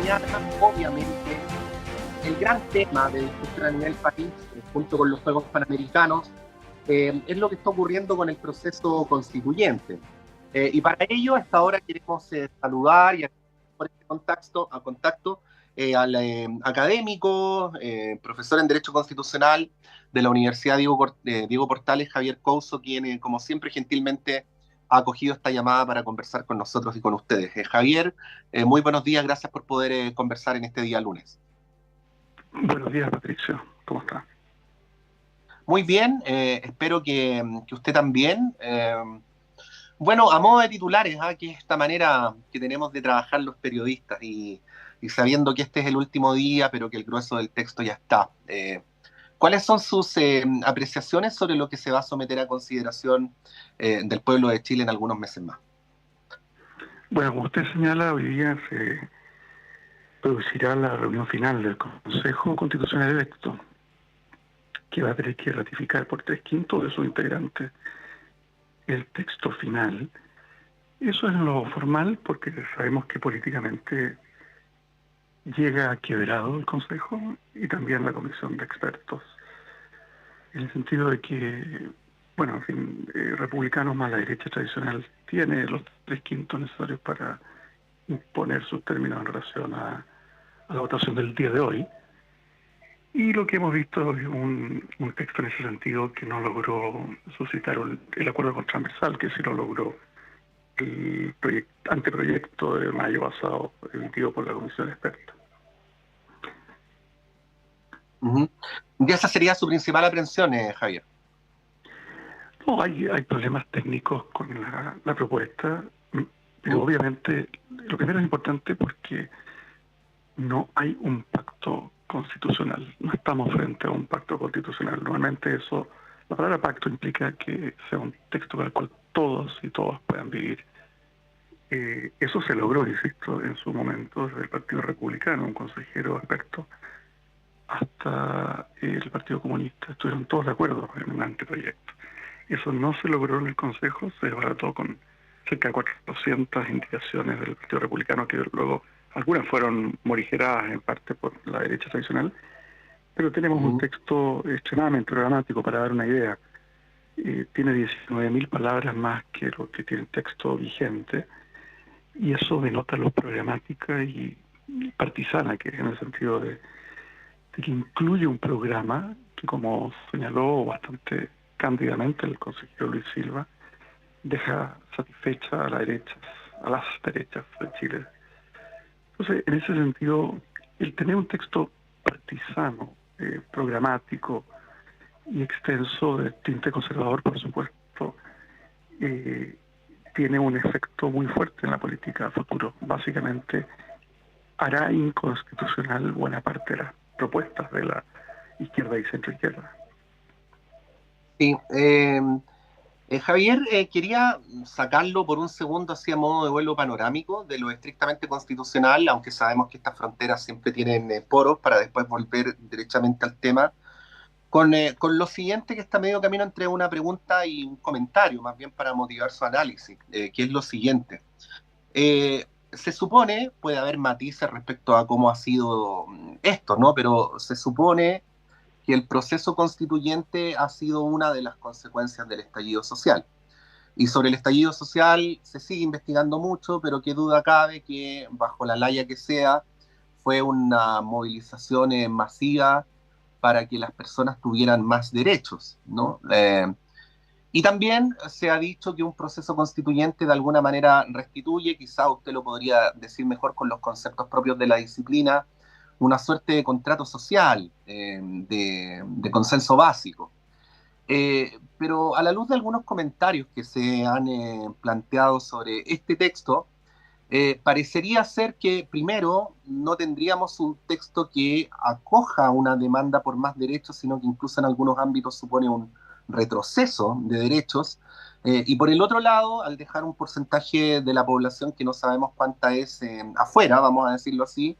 mañana, obviamente, el gran tema de discusión a nivel país, junto con los Juegos Panamericanos, es lo que está ocurriendo con el proceso constituyente. Y para ello, hasta ahora queremos saludar y por este contacto al académico, profesor en Derecho Constitucional de la Universidad Diego Portales, Javier Couso, quien, como siempre, gentilmente ha acogido esta llamada para conversar con nosotros y con ustedes. Javier, muy buenos días, gracias por poder conversar en este día lunes. Buenos días, Patricio. ¿Cómo está? Muy bien, espero que usted también. Bueno, a modo de titulares, que es esta manera que tenemos de trabajar los periodistas y sabiendo que este es el último día, pero que el grueso del texto ya está. ¿Cuáles son sus apreciaciones sobre lo que se va a someter a consideración del pueblo de Chile en algunos meses más? Bueno, como usted señala, hoy día se producirá la reunión final del Consejo Constitucional Electo, que va a tener que ratificar por 3/5 de sus integrantes el texto final. Eso es lo formal porque sabemos que políticamente llega quebrado el Consejo y también la Comisión de Expertos, en el sentido de que, bueno, en fin, republicanos más la derecha tradicional tiene los 3/5 necesarios para imponer sus términos en relación a la votación del día de hoy. Y lo que hemos visto es un texto en ese sentido que no logró suscitar el acuerdo transversal, que sí lo logró el anteproyecto de mayo pasado emitido por la Comisión Experta. Y esa sería su principal aprehensión, Javier. No, hay problemas técnicos con la propuesta, pero obviamente lo primero es importante porque no hay un pacto constitucional, no estamos frente a un pacto constitucional. Normalmente la palabra pacto implica que sea un texto con el cual todos y todas puedan vivir. Eso se logró, insisto, en su momento desde el Partido Republicano, un consejero experto, hasta el Partido Comunista. Estuvieron todos de acuerdo en un anteproyecto. Eso no se logró en el Consejo, se desbarató con cerca de 400 indicaciones del Partido Republicano, que luego algunas fueron morigeradas en parte por la derecha tradicional, pero tenemos un texto extremadamente dramático. Para dar una idea, tiene 19.000 palabras más que lo que tiene el texto vigente, y eso denota lo programática y partisana que es, en el sentido de que incluye un programa que, como señaló bastante cándidamente el consejero Luis Silva, deja satisfecha a las derechas de Chile. Entonces, en ese sentido, el tener un texto partisano, programático y extenso de tinte conservador, por supuesto, tiene un efecto muy fuerte en la política a futuro. Básicamente, hará inconstitucional buena parte de las propuestas de la izquierda y centroizquierda. Sí, Javier, quería sacarlo por un segundo así a modo de vuelo panorámico de lo estrictamente constitucional, aunque sabemos que estas fronteras siempre tienen poros para después volver derechamente al tema, con lo siguiente que está medio camino entre una pregunta y un comentario, más bien para motivar su análisis, que es lo siguiente. Se supone, puede haber matices respecto a cómo ha sido esto, ¿no? Pero se supone que el proceso constituyente ha sido una de las consecuencias del estallido social. Y sobre el estallido social se sigue investigando mucho, pero qué duda cabe que bajo la laya que sea, fue una movilización masiva para que las personas tuvieran más derechos, ¿no? Y también se ha dicho que un proceso constituyente de alguna manera restituye, quizá usted lo podría decir mejor con los conceptos propios de la disciplina, una suerte de contrato social, de consenso básico. Pero a la luz de algunos comentarios que se han planteado sobre este texto, parecería ser que primero no tendríamos un texto que acoja una demanda por más derechos, sino que incluso en algunos ámbitos supone un retroceso de derechos. Y por el otro lado, al dejar un porcentaje de la población que no sabemos cuánta es afuera, vamos a decirlo así,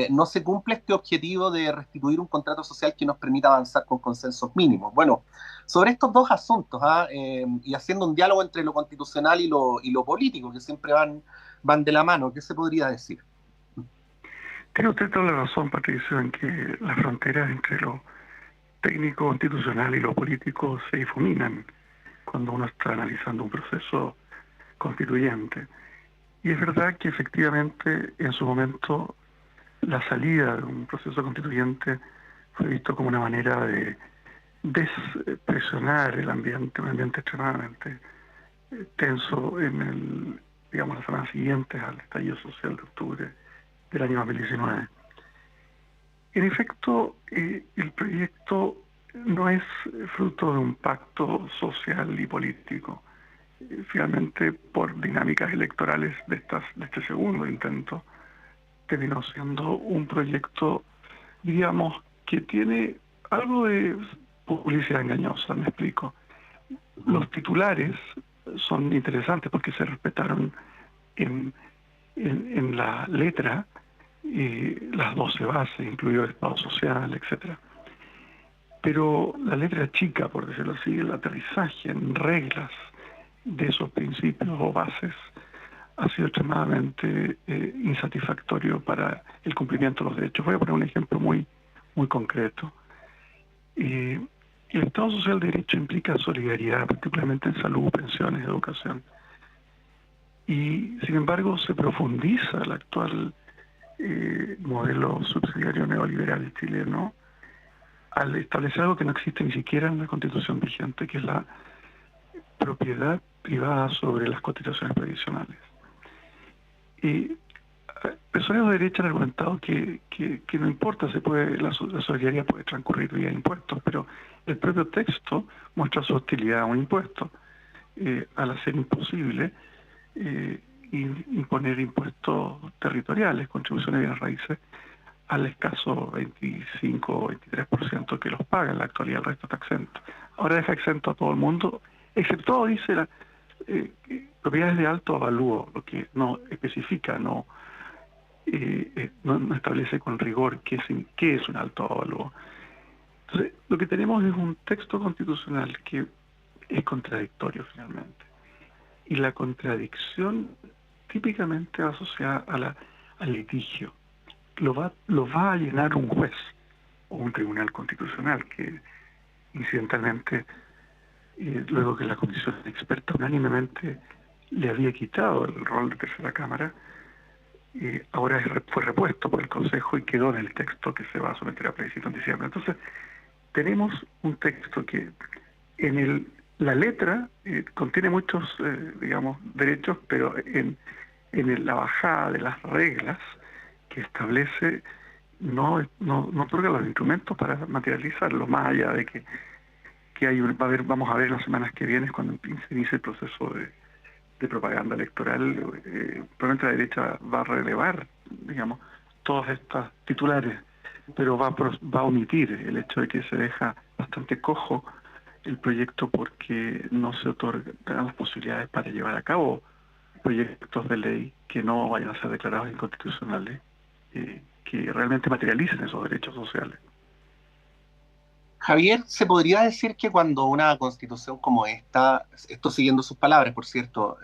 no se cumple este objetivo de restituir un contrato social que nos permita avanzar con consensos mínimos. Bueno, sobre estos dos asuntos, y haciendo un diálogo entre lo constitucional y lo político, que siempre van de la mano, ¿qué se podría decir? Tiene usted toda la razón, Patricio, en que las fronteras entre lo técnico constitucional y lo político se difuminan cuando uno está analizando un proceso constituyente. Y es verdad que efectivamente en su momento la salida de un proceso constituyente fue visto como una manera de despresionar el ambiente, un ambiente extremadamente tenso digamos, las semanas siguientes al estallido social de octubre del año 2019. En efecto, el proyecto no es fruto de un pacto social y político. Finalmente, por dinámicas electorales de este segundo intento, terminó siendo un proyecto, digamos, que tiene algo de publicidad engañosa, me explico. Los titulares son interesantes porque se respetaron en la letra las 12 bases, incluido el Estado social, etcétera. Pero la letra chica, por decirlo así, el aterrizaje en reglas de esos principios o bases ha sido extremadamente insatisfactorio para el cumplimiento de los derechos. Voy a poner un ejemplo muy concreto. El Estado Social de Derecho implica solidaridad, particularmente en salud, pensiones, educación. Y, sin embargo, se profundiza el actual modelo subsidiario neoliberal chileno al establecer algo que no existe ni siquiera en la Constitución vigente, que es la propiedad privada sobre las cotizaciones previsionales. Y personas de derecha han argumentado que no importa, la solidaridad puede transcurrir vía impuestos, pero el propio texto muestra su hostilidad a un impuesto, al hacer imposible imponer impuestos territoriales, contribuciones de bienes raíces, al escaso 25 o 23% que los paga en la actualidad, el resto está exento. Ahora deja exento a todo el mundo, excepto, dice, propiedades de alto avalúo, lo que no especifica, no establece con rigor qué es un alto avalúo. Entonces, lo que tenemos es un texto constitucional que es contradictorio finalmente. Y la contradicción típicamente asociada al litigio. Lo va a llenar un juez o un tribunal constitucional que incidentalmente, luego que la comisión experta unánimemente le había quitado el rol de tercera cámara, ahora fue repuesto por el Consejo y quedó en el texto que se va a someter a plebiscito en diciembre. Entonces, tenemos un texto que la letra contiene muchos, digamos, derechos, pero en la bajada de las reglas que establece no otorga los instrumentos para materializarlo, más allá de que vamos a ver las semanas que vienen cuando se inicie el proceso de propaganda electoral. Probablemente la derecha va a relevar, digamos, todas estas titulares, pero va a omitir el hecho de que se deja bastante cojo el proyecto porque no se otorgan las posibilidades para llevar a cabo proyectos de ley que no vayan a ser declarados inconstitucionales, que realmente materialicen esos derechos sociales. Javier, ¿se podría decir que cuando una constitución como esta, esto siguiendo sus palabras, por cierto,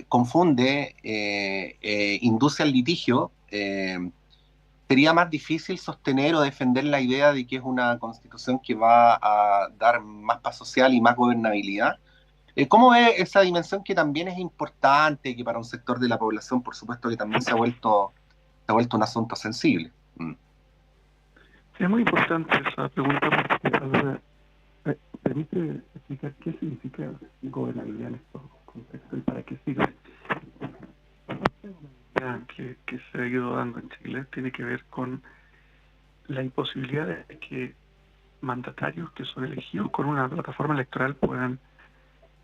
confunde, induce al litigio, sería más difícil sostener o defender la idea de que es una constitución que va a dar más paz social y más gobernabilidad? ¿Cómo ve esa dimensión que también es importante, que para un sector de la población, por supuesto, que también se ha vuelto un asunto sensible? Es muy importante esa pregunta porque permite explicar qué significa gobernabilidad en estos contextos y para qué sirve. Que se ha ido dando en Chile tiene que ver con la imposibilidad de que mandatarios que son elegidos con una plataforma electoral puedan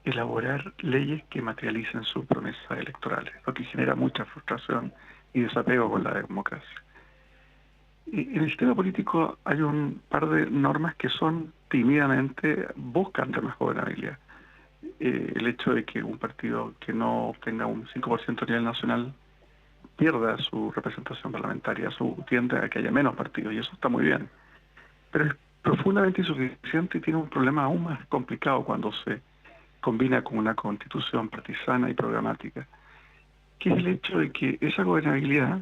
elaborar leyes que materialicen sus promesas electorales, lo que genera mucha frustración y desapego con la democracia. En el sistema político hay un par de normas que son tímidamente buscan temas de gobernabilidad. El hecho de que un partido que no obtenga un 5% a nivel nacional pierda su representación parlamentaria, tiende a que haya menos partidos, y eso está muy bien. Pero es profundamente insuficiente y tiene un problema aún más complicado cuando se combina con una constitución partisana y programática, que es el hecho de que esa gobernabilidad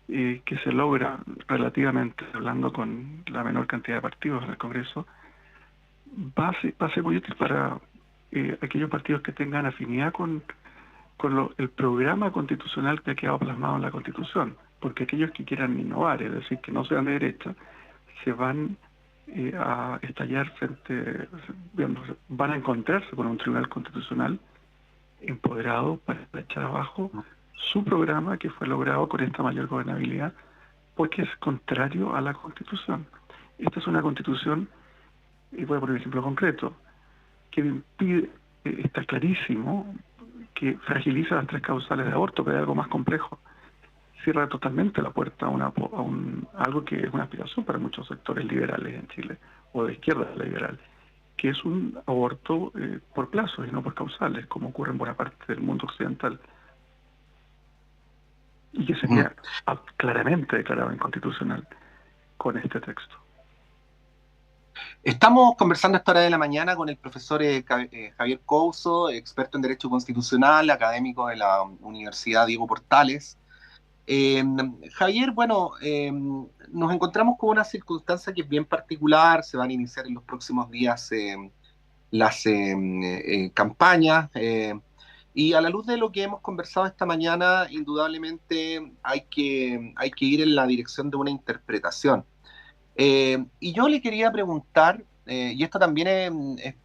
que se logra relativamente, hablando con la menor cantidad de partidos en el Congreso, va a ser muy útil para aquellos partidos que tengan afinidad con el programa constitucional que ha quedado plasmado en la Constitución, porque aquellos que quieran innovar, es decir, que no sean de derecha, se van a estallar digamos, van a encontrarse con un tribunal constitucional empoderado para echar abajo su programa que fue logrado con esta mayor gobernabilidad, porque es contrario a la Constitución. Esta es una Constitución, y voy a poner un ejemplo concreto, que impide, está clarísimo, que fragiliza las tres causales de aborto, pero hay algo más complejo. Cierra totalmente la puerta a algo que es una aspiración para muchos sectores liberales en Chile, o de izquierda liberal, que es un aborto por plazos y no por causales, como ocurre en buena parte del mundo occidental, y que sería claramente declarado inconstitucional con este texto. Estamos conversando a esta hora de la mañana con el profesor Javier Couso, experto en Derecho Constitucional, académico de la Universidad Diego Portales. Javier, bueno, nos encontramos con una circunstancia que es bien particular. Se van a iniciar en los próximos días las campañas, y a la luz de lo que hemos conversado esta mañana, indudablemente hay que ir en la dirección de una interpretación. Y yo le quería preguntar, y esto también es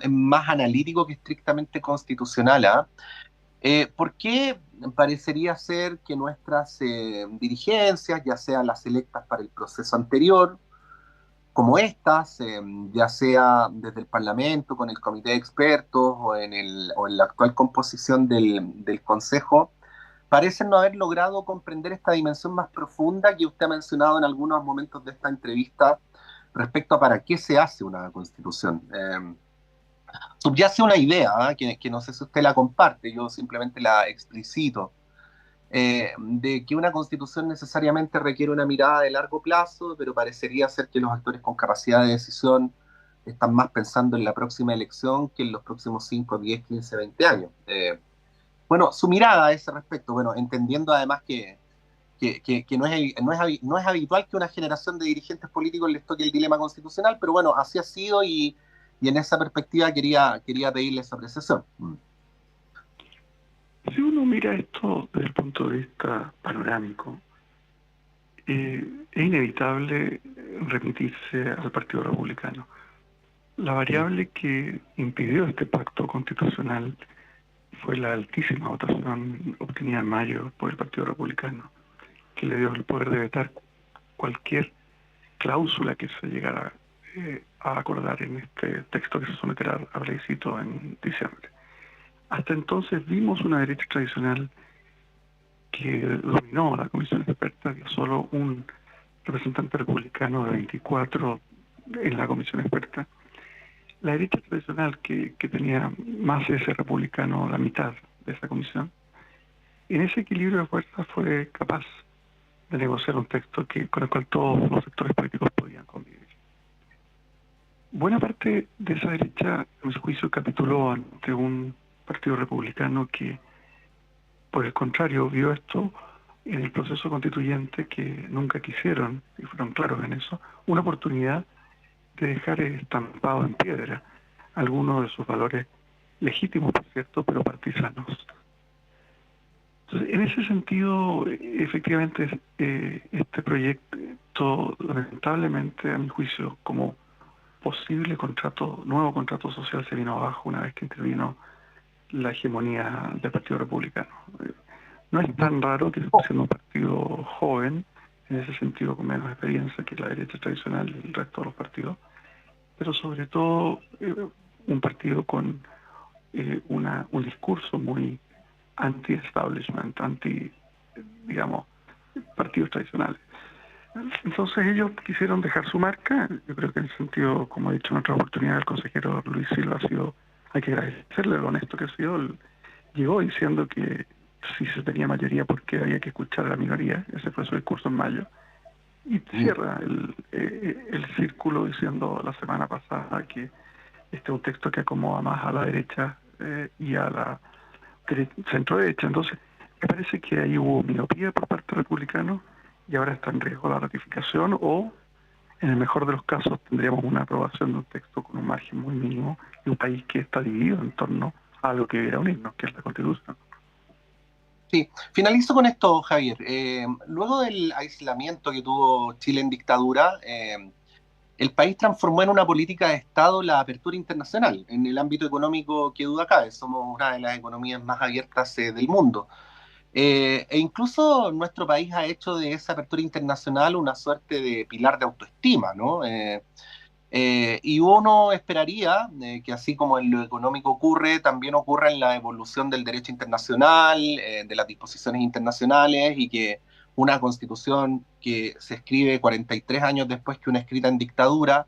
más analítico que estrictamente constitucional, ¿ah? ¿Por qué parecería ser que nuestras dirigencias, ya sean las electas para el proceso anterior, como estas, ya sea desde el Parlamento, con el comité de expertos o en la actual composición del Consejo, parecen no haber logrado comprender esta dimensión más profunda que usted ha mencionado en algunos momentos de esta entrevista respecto a para qué se hace una constitución? Subyace una idea, que no sé si usted la comparte, yo simplemente la explicito, de que una constitución necesariamente requiere una mirada de largo plazo, pero parecería ser que los actores con capacidad de decisión están más pensando en la próxima elección que en los próximos 5, 10, 15, 20 años. Bueno, su mirada a ese respecto, bueno, entendiendo además que no es habitual que una generación de dirigentes políticos les toque el dilema constitucional, pero bueno, así ha sido y en esa perspectiva quería pedirle esa apreciación. Si uno mira esto desde el punto de vista panorámico, es inevitable remitirse al Partido Republicano. La variable que impidió este pacto constitucional fue la altísima votación obtenida en mayo por el Partido Republicano, que le dio el poder de vetar cualquier cláusula que se llegara a acordar en este texto que se someterá a plebiscito en diciembre. Hasta entonces vimos una derecha tradicional que dominó la comisión experta, que solo un representante republicano de 24 en la comisión experta. La derecha tradicional que tenía más ese republicano, la mitad de esa comisión, en ese equilibrio de fuerzas fue capaz de negociar un texto con el cual todos los sectores políticos podían convivir. Buena parte de esa derecha, en su juicio, capituló ante un partido republicano que, por el contrario, vio esto en el proceso constituyente, que nunca quisieron, y fueron claros en eso, una oportunidad de dejar estampado en piedra algunos de sus valores legítimos, por cierto, pero partisanos. Entonces, en ese sentido, efectivamente, este proyecto, lamentablemente, a mi juicio, como posible nuevo contrato social, se vino abajo una vez que intervino la hegemonía del Partido Republicano. No es tan raro que siendo un partido joven, en ese sentido con menos experiencia que la derecha tradicional y el resto de los partidos, pero sobre todo un partido con un discurso muy anti-establishment, digamos, partidos tradicionales. Entonces ellos quisieron dejar su marca. Yo creo que en el sentido, como he dicho en otra oportunidad, el consejero Luis Silva hay que agradecerle lo honesto que ha sido. Él llegó diciendo que si se tenía mayoría, porque había que escuchar a la minoría. Ese fue su discurso en mayo. Y cierra el círculo diciendo la semana pasada que este es un texto que acomoda más a la derecha y a la centro-derecha. Entonces, me parece que ahí hubo miopía por parte republicano y ahora está en riesgo la ratificación, o en el mejor de los casos tendríamos una aprobación de un texto con un margen muy mínimo y un país que está dividido en torno a algo que debiera unirnos, que es la Constitución. Sí, finalizo con esto, Javier. Luego del aislamiento que tuvo Chile en dictadura, el país transformó en una política de Estado la apertura internacional. En el ámbito económico, qué duda cabe, somos una de las economías más abiertas del mundo. E incluso nuestro país ha hecho de esa apertura internacional una suerte de pilar de autoestima, ¿no? Y uno esperaría que así como en lo económico ocurre, también ocurra en la evolución del derecho internacional, de las disposiciones internacionales, y que una constitución que se escribe 43 años después que una escrita en dictadura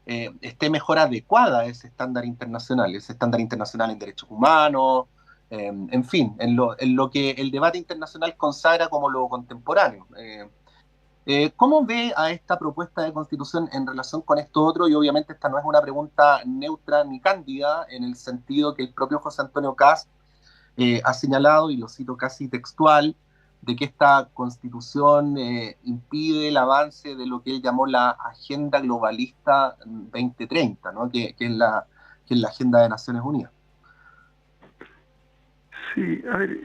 esté mejor adecuada a ese estándar internacional en derechos humanos, en fin, en lo que el debate internacional consagra como lo contemporáneo. ¿Cómo ve a esta propuesta de constitución en relación con esto otro? Y obviamente esta no es una pregunta neutra ni cándida, en el sentido que el propio José Antonio Kast ha señalado, y lo cito casi textual, de que esta constitución impide el avance de lo que él llamó la Agenda Globalista 2030, ¿no? Que es la Agenda de Naciones Unidas. Sí, a ver,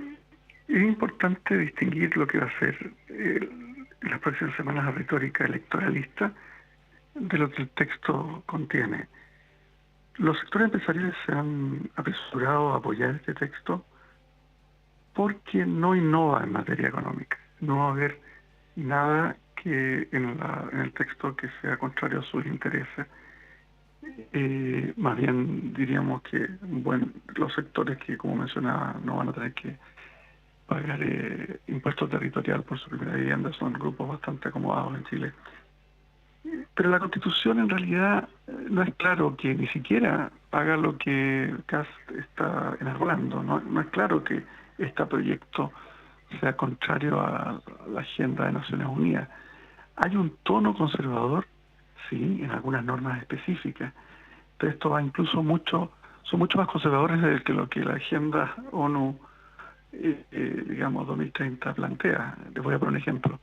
es importante distinguir lo que va a ser en las próximas semanas la retórica electoralista de lo que el texto contiene. Los sectores empresariales se han apresurado a apoyar este texto porque no innova en materia económica. No va a haber nada que en el texto que sea contrario a sus intereses. Más bien diríamos que los sectores que, como mencionaba, no van a tener que pagar impuestos territorial por su primera vivienda son grupos bastante acomodados en Chile. Pero la Constitución en realidad no es claro que ni siquiera haga lo que Kast está enarbolando. No es claro que este proyecto sea contrario a la agenda de Naciones Unidas. Hay un tono conservador, sí, en algunas normas específicas, pero esto va incluso son mucho más conservadores de que lo que la agenda ONU, digamos, 2030 plantea. Les voy a poner un ejemplo.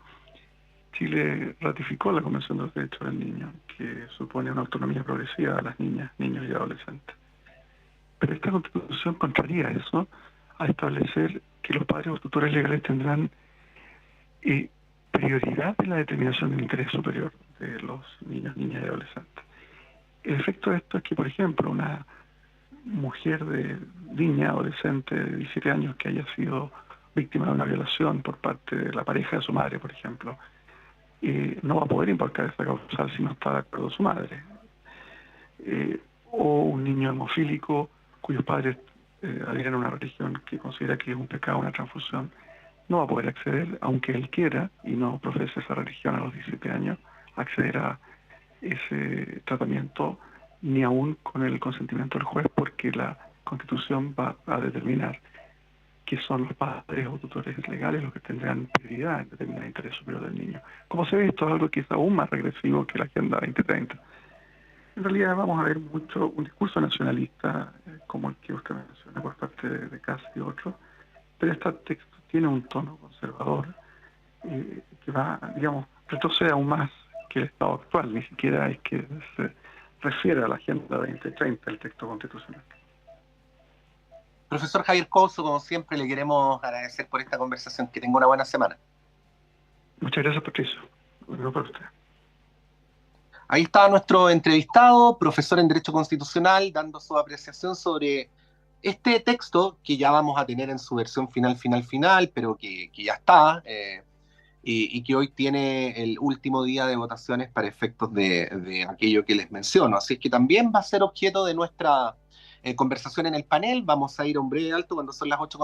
Chile ratificó la Convención de los Derechos del Niño, que supone una autonomía progresiva a las niñas, niños y adolescentes. Pero esta Constitución contraría eso, a establecer que los padres o tutores legales tendrán prioridad en la determinación del interés superior de los niños, niñas y adolescentes. El efecto de esto es que, por ejemplo, una mujer niña, adolescente de 17 años que haya sido víctima de una violación por parte de la pareja de su madre, por ejemplo, no va a poder invocar esta causa si no está de acuerdo su madre. O un niño hemofílico cuyos padres adhieren a una religión que considera que es un pecado una transfusión, no va a poder acceder, aunque él quiera y no profese esa religión a los 17 años, acceder a ese tratamiento ni aún con el consentimiento del juez, porque la Constitución va a determinar que son los padres o tutores legales los que tendrán prioridad en determinar el interés superior del niño. Como se ve, esto es algo que es aún más regresivo que la Agenda 2030. En realidad vamos a ver mucho un discurso nacionalista, como el que usted menciona por parte de Kast y otros, pero este texto tiene un tono conservador que va, digamos, retrocede aún más que el estado actual, ni siquiera es que se refiere a la Agenda 2030, el texto constitucional. Profesor Javier Couso, como siempre, le queremos agradecer por esta conversación. Que tenga una buena semana. Muchas gracias, Patricio. Bueno, para usted. Ahí estaba nuestro entrevistado, profesor en Derecho Constitucional, dando su apreciación sobre este texto que ya vamos a tener en su versión final, pero que ya está, y que hoy tiene el último día de votaciones para efectos de aquello que les menciono. Así es que también va a ser objeto de nuestra conversación en el panel. Vamos a ir a un breve alto cuando son las 8.